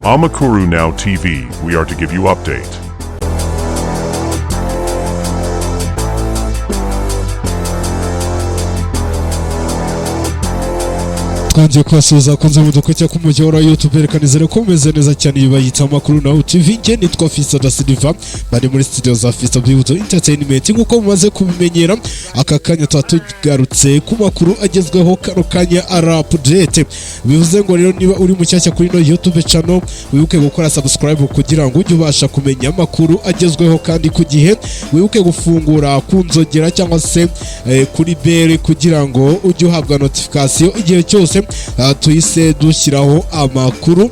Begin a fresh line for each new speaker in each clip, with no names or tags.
Amakuru Now TV, we are to give you update.
Twanje kwasuza kunze mudukwete ku mujyi wa YouTube erekanizere ko meze neza cyane bibayita Amakuru Now TV. Nge nitwa Fisa da Silva bari muri studio za Fisa Beauty Entertainment. Nkuko mumaze kubimenyera aka kanya tugarutse ku makuru agezweho kano kanya update. Bivuze ngo rero niba uri mushyashya kuri no YouTube channel wibuke gukora subscribe kugira ngo ujye ubasha kumenya amakuru agezweho kandi ku gihe. Wibuke gufungura kunzogera cyangwa se kuri bell kugira ngo ujye uhabwa notification igihe cyose tuyise dushyiraho amakuru.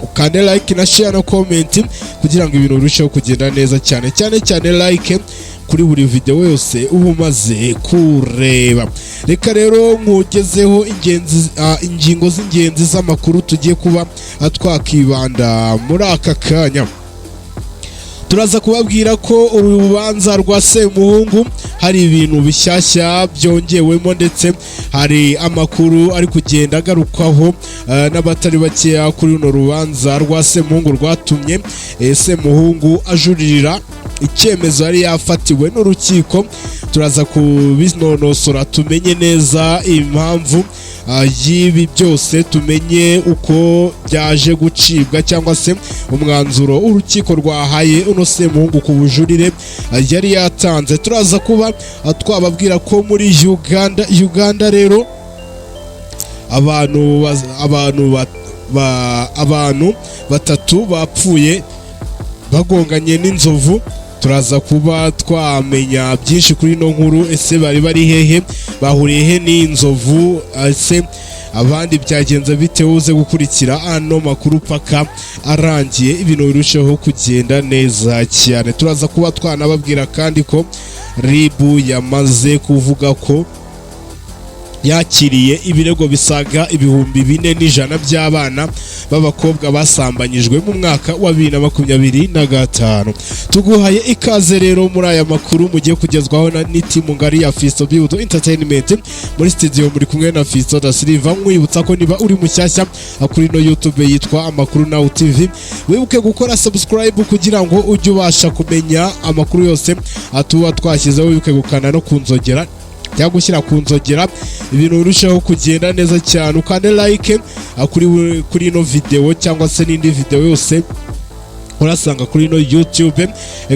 Ukande like na share na comment kugira ngo ibintu birusheho kugenda neza cyane like kuri buri video yose uba umaze kureba. Reka rero nkugezeho ingingo z'ingenzi z'amakuru tugiye kuba twakibanda muri aka kanya. Turaza kubabwira ko urubanza rwa Semuhungu hari ibintu bishyashya byongewemo ndetse hari amakuru ari kugenda agarukwaho n'abatari bakeya kuri runo rubanza rwa Semuhungu rwatumye Semuhungu ajuririra icyemezo yari yafatiwe n'urukiko. Turaza kubinonosora tumenye neza impamvu y'ibi byose, tumenye uko byaje gucibwa cyangwa se umwanzuro urukiko rwahaye uno Semuhungu ku bujurire yari yatanze. Turaza kuba twababwira ko muri Uganda rero abantu batatu bapfuye bagonganye n'inzovu. Turaza kuba twamenya byinshi kuri no nkuru. Ese bari hehe, bahuriye he n'inzovu, ese abandi byagenze bite? Uze gukurikira ano makuru paka arangiye ibintu birusheho kugenda neza cyane. Turaza kuba twanababwira kandi ko RIB yamaze kuvuga ko yakiriye ibirego bisaga 4,100 by'abana b'abakobwa basambanyijwe mu mwaka wa 2025. Tuguhaye ikaze rero muri aya makuru mugiye kugezwaho na n'itimu ngari ya Fisa Beauty Entertainment. Muri studio muri kumwe na Fisa da Silva. Mwibutsa ko niba uri mushyashya kuri no YouTube yitwa Amakuru Now TV, wibuke gukora subscribe kugira ngo ujye ubasha kumenya amakuru yose atuba twashyizeho. Wibuke gukana no kunzogera cyangwa gushyira ku nzogera ibintu birushaho kugenda neza cyane. Ukande like kuri no video cyangwa se n'indi video yose urasanga kuri no YouTube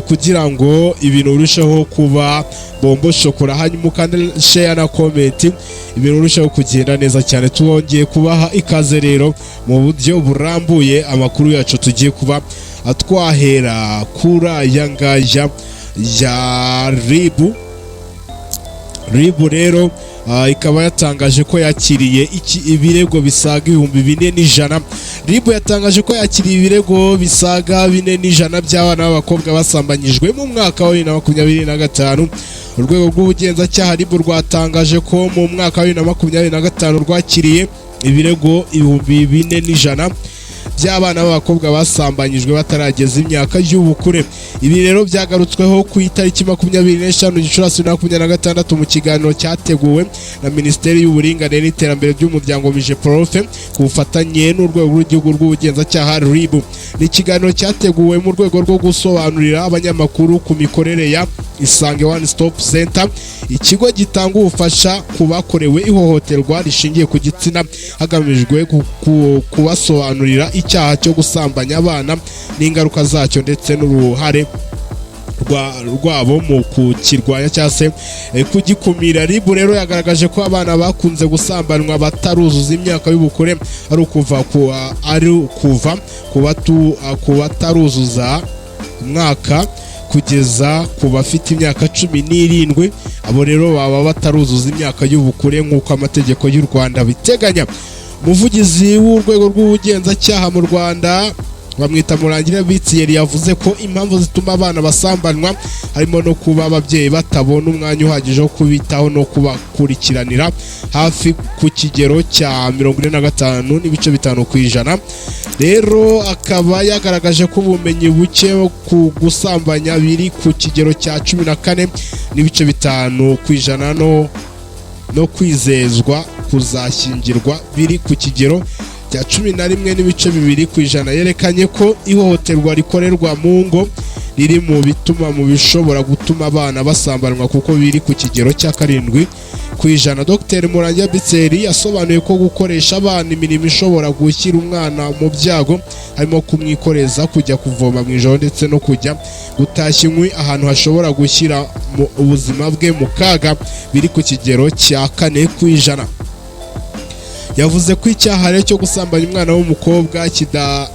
kugira ngo ibintu birushaho kuba bombo shokora. Hanyuma ukande share na comment ibintu birushaho kugenda neza cyane. Tuwongeye kubaha ikaze rero mu buryo burambuye. Amakuru yacu tugiye kuba twahera kuri aya ngaya ya RIB rero ikaba yatangaje ko yakiriye ibirego bisaga 4,100. RIB yatangaje ko yakiriye ibirego bisaga 4,100 by'abana b'abakobwa basambanyijwe mu mwaka wa 2025. Urwego rw'ubugenzacyaha RIB rwatangaje ko mu mwaka wa 2025 rwakiriye ibirego 4,100 by'abana b'abakobwa basambanyijwe batarageza imyaka y'ubukure. Ibi rero byagarutsweho ku itariki 25 Gicurasi 2026 mu kiganiro cyateguwe na Minisiteri y'Uburinganire n'Iterambere ry'Umuryango Mijeprofe ku bufatanye n'urwego rw'igihugu rw'ubugenzacyaha RIB. Ni ikiganiro cyateguwe mu rwego rwo gusobanurira abanyamakuru ku mikorere ya Isange One Stop Center, ikigo gitanga ubufasha ku bakorewe ihohoterwa rishingiye ku gitsina hagamijwe kubasobanurira icyaha cyo gusambanya abana n'ingaruka zacyo ndetse n'uruhare rwabo mu kukirwanya cyangwa se kugikumira. RIB rero yagaragaje ko abana bakunze gusambanwa bataruzuza imyaka y'ubukure ari ukuva ku bataruzuza umwaka kugeza ku bafite imyaka 17. Abo rero baba bataruzuza imyaka y'ubukure nk'uko amategeko y'u Rwanda biteganya. Umuvugizi w'urwego rw'ubugenzacyaha mu Rwanda bamwita Murangira Bitsiyeri yavuze ko impamvu zituma abana basambanwa harimo no kuba ababyeyi batabona umwanya uhagije wo kubitaho no kubakurikiranira hafi ku kigero cya 45.5%. Rero akaba yagaragaje ko ubumenyi buke ku gusambanya biri ku kigero cya 14.5% no kwizezwa kuzashyingirwa biri ku kigero cya 11.2% yerekanye ko ihohoterwa rikorerwa mu ngo riri mu bituma mu bishobora gutuma abana basambanwa kuko biri ku kigero cya 7%. Dr Murangira Bitseri yasobanuye ko gukoresha abana imirimo ishobora gushyira umwana mu byago harimo kumwikoreza, kujya kuvoma mu ijoro ndetse no kujya gutashya inkwi ahantu hashobora gushyira ubuzima bwe mu kaga biri ku kigero cya 4%. Yavuze ko icyaha rero cyo gusambanya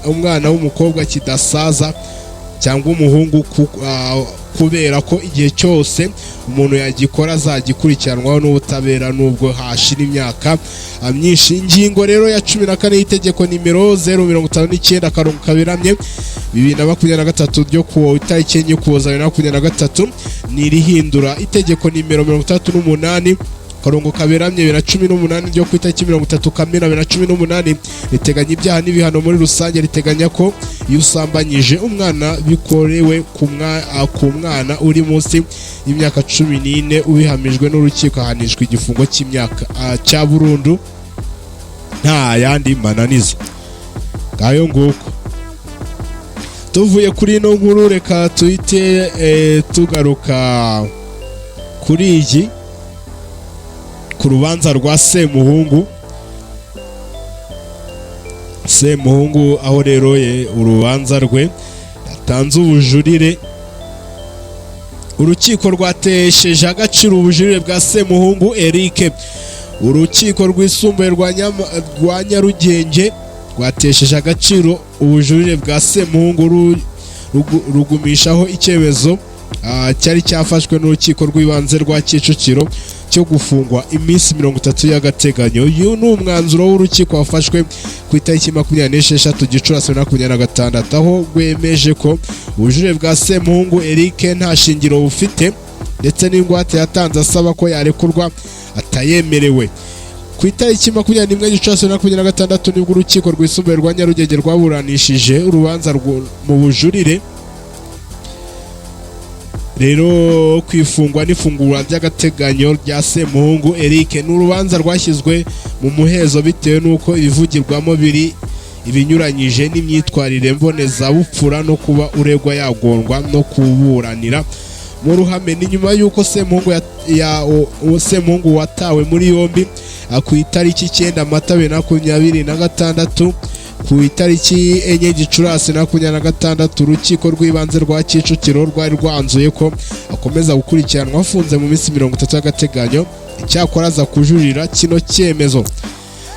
umwana w'umukobwa kidasaza cyangwa umuhungu kubera ko igihe cyose umuntu yagikora azagikurikiranwaho n'ubutabera nubwo hashira imyaka myinshi. Ingingo rero ya 14 y'itegeko nimero 069/2023 ryo ku itariki 4 Ukuboza 2023 ni rihindura itegeko nimero 38/2018 ryo ku itariki 30 Kamena 2018 riteganya ibyaha n'ibihano muri rusange. Riteganya ko iyo usambanyije umwana bikorewe ku mwana uri munsi y'imyaka 14 ubihamijwe n'urukiko ahanishwa igifungo cy'imyaka cya burundu nta yandi mananiza. Ngayo nguko tuvuye kuri ino nkuru, reka tuhite tugaruka kuri iyi ku rubanza rwa Semuhungu aho rero urubanza rwe yatanze ubujurire. Urukiko rwatesheje agaciro ubujurire bwa Semuhungu Eric. Urukiko rwisumbuye rwa Nyarugenge rwatesheje agaciro ubujurire bwa Semuhungu rugumishaho icyemezo cyari cyafashwe n'urukiko rw'ibanze rwa Kicukiro cyo gufungwa iminsi 30 y'agateganyo. Uyu ni umwanzuro w'urukiko wafashwe ku itariki 26 Gicurasi 2026 aho rwemeje ko ubujurire bwa Semuhungu Eric nta shingiro bufite ndetse n'ingwate yatanze asaba ko yarekurwa atayemerewe. Ku itariki 21 Gicurasi 2026 nibwo urukiko rwisumbuye rwa Nyarugenge rwaburanishije urubanza mu bujurire rero kwifungwa n'ifungurwa ry'agateganyo rya Semuhungu Eric. Ni urubanza rwashyizwe mu muhezo bitewe n'uko ibivugirwamo biri ibinyuranyije n'imyitwarire mbonezabupfura no kuba uregwa yagondwa no kuburanira mu ruhame. Ni nyuma y'uko Semuhungu watawe muri yombi ku itariki 9 Mata 2026 ku itariki 4 Gicurasi 2026 urukiko rw'ibanze rwa Kicukiro rwari rwanzuye ko akomeza gukurikiranwa afunze mu minsi 30 y'agateganyo. Icyakora aza kujurira kino cyemezo.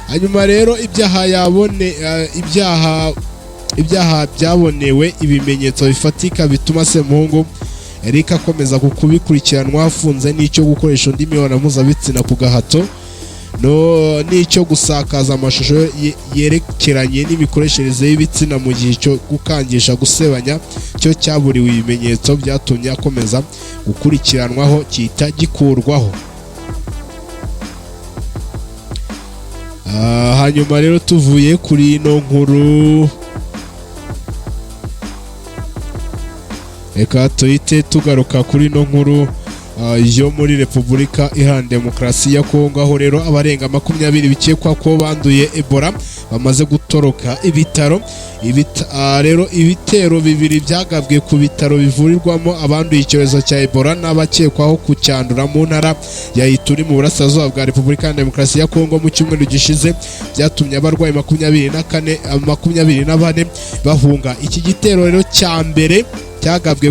Hanyuma rero ibyaha byabonewe ibimenyetso bifatika bituma Semuhungu Eric akomeza kubikurikiranwa afunze n'icyo gukoresha undi mibonano mpuzabitsina ku gahato n'icyo gusakaza amashusho yerekeranye n'imikoreshereze y'ibitsina mu gihe cyo gukangisha gusebanya cyo cyaburiwe ibimenyetso byatumye akomeza gukurikiranwaho cyita gikurwaho. Hanyuma rero tuvuye kuri ino nkuru, reka tuhite tugaruka kuri ino nkuru yo muri Repubulika Iharanira Demokarasi ya Kongo aho rero abarenga 20 bikekwa ko banduye Ebola bamaze gutoroka ibitaro. Rero ibitero bibiri byagabwe ku bitaro bivurirwamo abanduye icyorezo cya Ebola n'abakekwaho kucyandura mu ntara ya Ituri mu burasirazuba bwa Repubulika Iharanira Demokarasi ya Kongo mu cyumweru gishize byatumye abarwayi 24 bahunga. Iki gitero rero cya mbere cyagabwe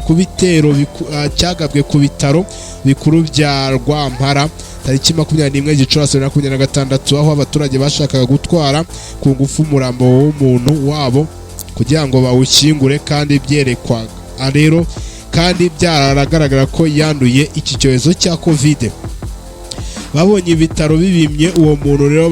ku bitaro bikuru bya Rwampara tariki 21 Gicurasi 2026 aho abaturage bashakaga gutwara ku ngufu umurambo w'umuntu wabo kugira ngo bawushyingure kandi byerekwa rero kandi byaragaragara ko yanduye iki cyorezo cya Covid. Babonye ibitaro bibimye uwo muntu rero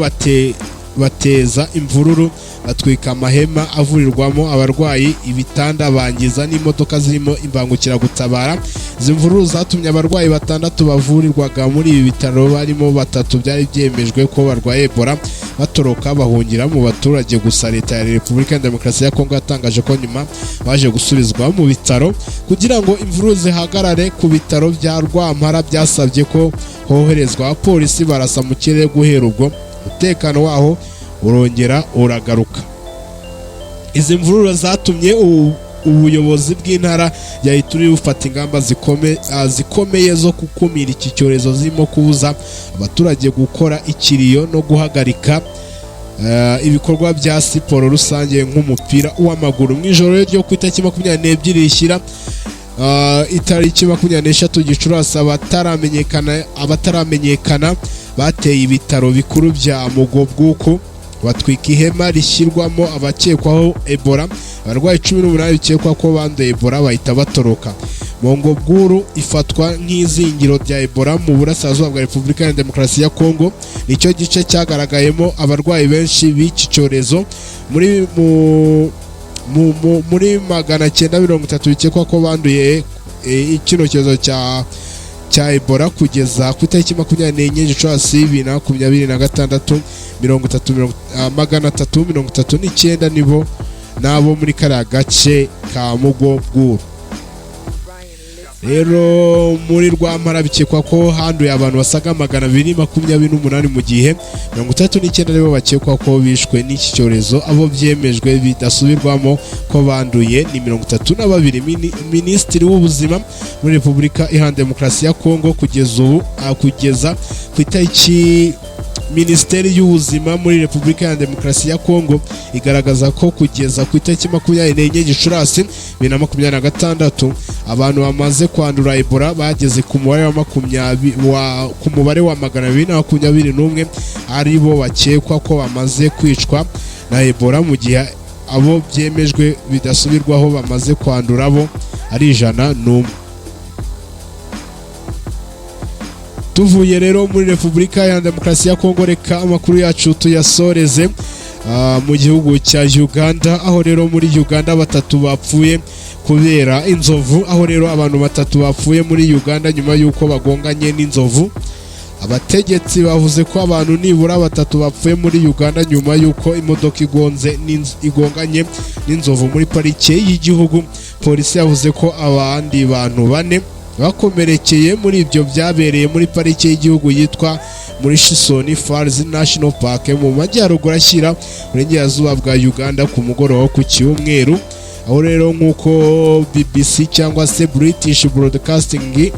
bateza imvururu, batwika amahema avurirwamo abarwayi, ibitanda bangiza n'imodoka zirimo imbangukiragutabara. Izi mvururu zatumye abarwayi 6 bavurirwaga muri ibi bitaro barimo 3 byari byemejwe ko barwaye Ebola batoroka bahungira mu baturage. Gusa leta ya Repubulika ya Demokarasi ya Kongo yatangaje ko nyuma baje gusubizwa mu bitaro. Kugira ngo imvururu zihagarare ku bitaro bya Rwampara byasabye ko hoherezwa polisi barasa mu kirere guhera ubwo umutekano waho urongera uragaruka. Izi mvururu zatumye ubuyobozi bw'intara ya Ituri bufata ingamba zikomeye zo gukumira iki cyorezo, zirimo kubuza abaturage gukora ikiriyo no guhagarika ibikorwa bya siporo rusange nk'umupira w'amaguru. Mu ijoro ryo ku itariki 22 rishyira itariki 23 Gicurasi, abataramenyekana bateye ibitaro bikuru bya Mugobwuko, batwika ihema rishyirwamo abakekwaho Ebola. Abarwayi 18 bikekwa ko banduye Ebola bahita batoroka. Mongobwuru ifatwa nk'izingiro rya Ebola mu burasirazuba bwa Repubulika ya Demokarasi ya Kongo. Nicyo gice cyagaragayemo abarwayi benshi b'iki cyorezo. Muri 930 bikekwa ko banduye ikino cyorezo cya Ebola kugeza ku itariki 24 Gicurasi 2026. 339 nibo nabo muri kariya gace ka Mugobwuru. Rero muri Rwampara bikekwa ko handuye abantu basaga 228 mu gihe 39 nibo bakekwa ko bishwe n'iki cyorezo. Abo byemejwe bidasubirwamo ko banduye ni 32. Minisitiri w'ubuzima muri Repubulika Iharanira Demokarasi ya Kongo kugeza ku itariki Minisiteri y'ubuzima muri Repubulika ya Demokarasi ya Kongo igaragaza ko kugeza ku itariki 24 Gicurasi 2026 abantu bamaze kwandura Ebola bageze ku mubare wa 221 ari bo bakekwa ko bamaze kwicwa na Ebola, mu gihe abo byemejwe bidasubirwaho bamaze kwandura bo ari 101. Tuvuye rero muri Repubulika ya Demokarasi ya Kongo, reka amakuru yacu tuyasoreze mu gihugu cya Uganda, aho rero muri Uganda 3 bapfuye kubera inzovu. Aho rero abantu 3 bapfuye muri Uganda nyuma y'uko bagonganye n'inzovu. Abategetsi bavuze ko abantu nibura 3 bapfuye muri Uganda nyuma y'uko imodoka igonganye n'inzovu muri parike y'igihugu. Polisi yavuze ko abandi bantu 4 bakomerekeye muri ibyo byabereye muri parike y'igihugu yitwa muri Shisoni Falls National Park mu majyaruguru ashyira uburengerazuba bwa Uganda ku mugoroba ku Cyumweru. Aho rero nk'uko BBC cyangwa se British Broadcasting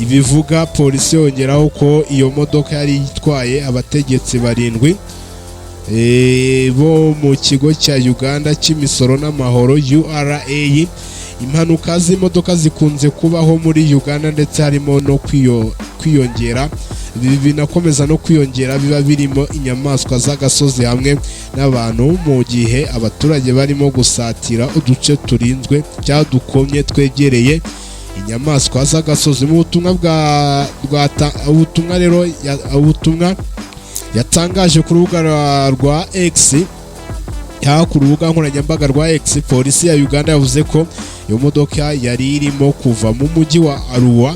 ibivuga, polisi yongeraho ko iyo modoka yari itwaye abategetsi 7 bo mu kigo cya Uganda cy'imisoro n'amahoro URA. Impanuka z'imodoka zikunze kubaho muri Uganda ndetse harimo no kwiyongera binakomeza no kwiyongera biba birimo inyamaswa z'agasozi hamwe n'abantu, mu gihe abaturage barimo gusatira uduce turinzwe cyadukomye twegereye inyamaswa z'agasozi. Mu ubutumwa yatangaje ku rubuga rwa X, ku rubuga nkoranyambaga rwa X, polisi ya Uganda yavuze ko iyo modoka yari irimo kuva mu mujyi wa Arua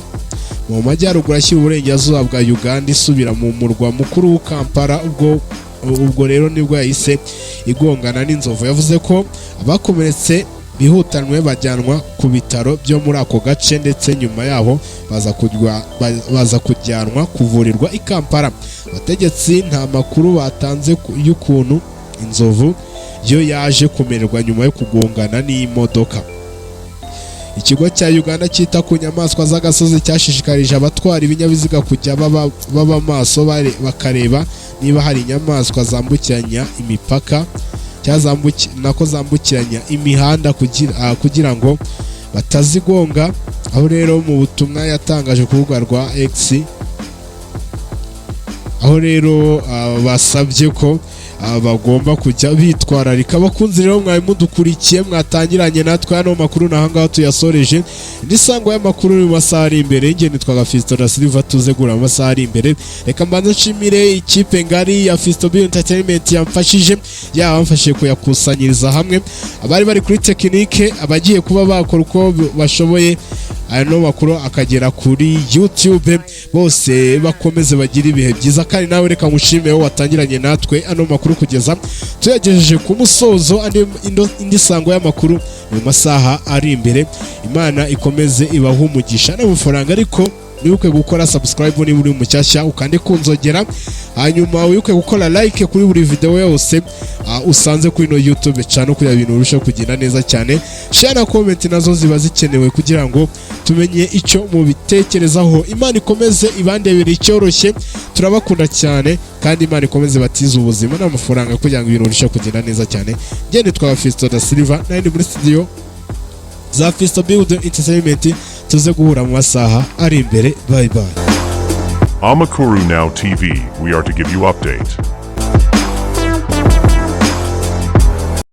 mu majyaruguru ashyira uburengerazuba bwa Uganda isubira mu murwa mukuru wa Kampala. Ubwo rero nibwo yahise igongana n'inzovu. Yavuze ko abakomeretse bihutanwe bajyanwa ku bitaro byo muri ako gace, ndetse nyuma yaho baza kujyanwa kuvurirwa i Kampala. Abategetsi nta makuru batanze y'ukuntu inzovu yo yaje kumererwa nyuma yo kugongana n'imodoka. Ikigo cya Uganda cyita ku nyamaswa z'agasozi cyashishikarije abatwara ibinyabiziga kujya baba maso bakareba niba hari inyamaswa zambukiranya imipaka nako zambukiranya imihanda kugira ngo batazigonga. Aho rero mu butumwa yatangaje ku rubuga rwa X, aho rero basabye ko bagomba kujya bitwararika. Abakunzi rero mwari mudukurikiye, mwatangiranye natwe hano makuru nahangaho tuyasoreje. Indi sango y'amakuru mu masaha ari imbere, nge nitwaga Fiston da Silva, tuzegura mu masaha ari imbere. Reka mbanze nshimire ikipe ngari ya Fiston Entertainment yamfashije kuyakusanyiriza hamwe, abari bari kuri tekinike, abagiye kuba bakora uko bashoboye ano makuru akagera kuri YouTube, bose bakomeze bagira ibihe byiza. Kandi nawe reka ngushimire watangiranye natwe ano makuru kugeza tuyagejeje ku musozo. Indi sango y'amakuru mu masaha ari imbere. Imana ikomeze ibaha umugisha n'amafaranga, ariko wibuke gukora subscribe niba uri mushyashya ukande kunzogera, hanyuma wibuke gukora like kuri buri video yose usanze kuri no YouTube channel kugira ibintu birushaho kugenda neza cyane. Share na comment nazo ziba zikenewe kugira ngo tumenye icyo mu bitekerezaho. Imana ikomeze ibandebere icyoroshye, turabakunda cyane kandi Imana ikomeze batiza ubuzima n'amafaranga kugira ngo ibintu birushaho kugenda neza cyane. Ngende twa Fisto da Silva nandi muri studio za Fisto Build Entertainment, tuze guhura mu masaha ari imbere. Bye bye.
Amakuru Now TV, we are to give you update.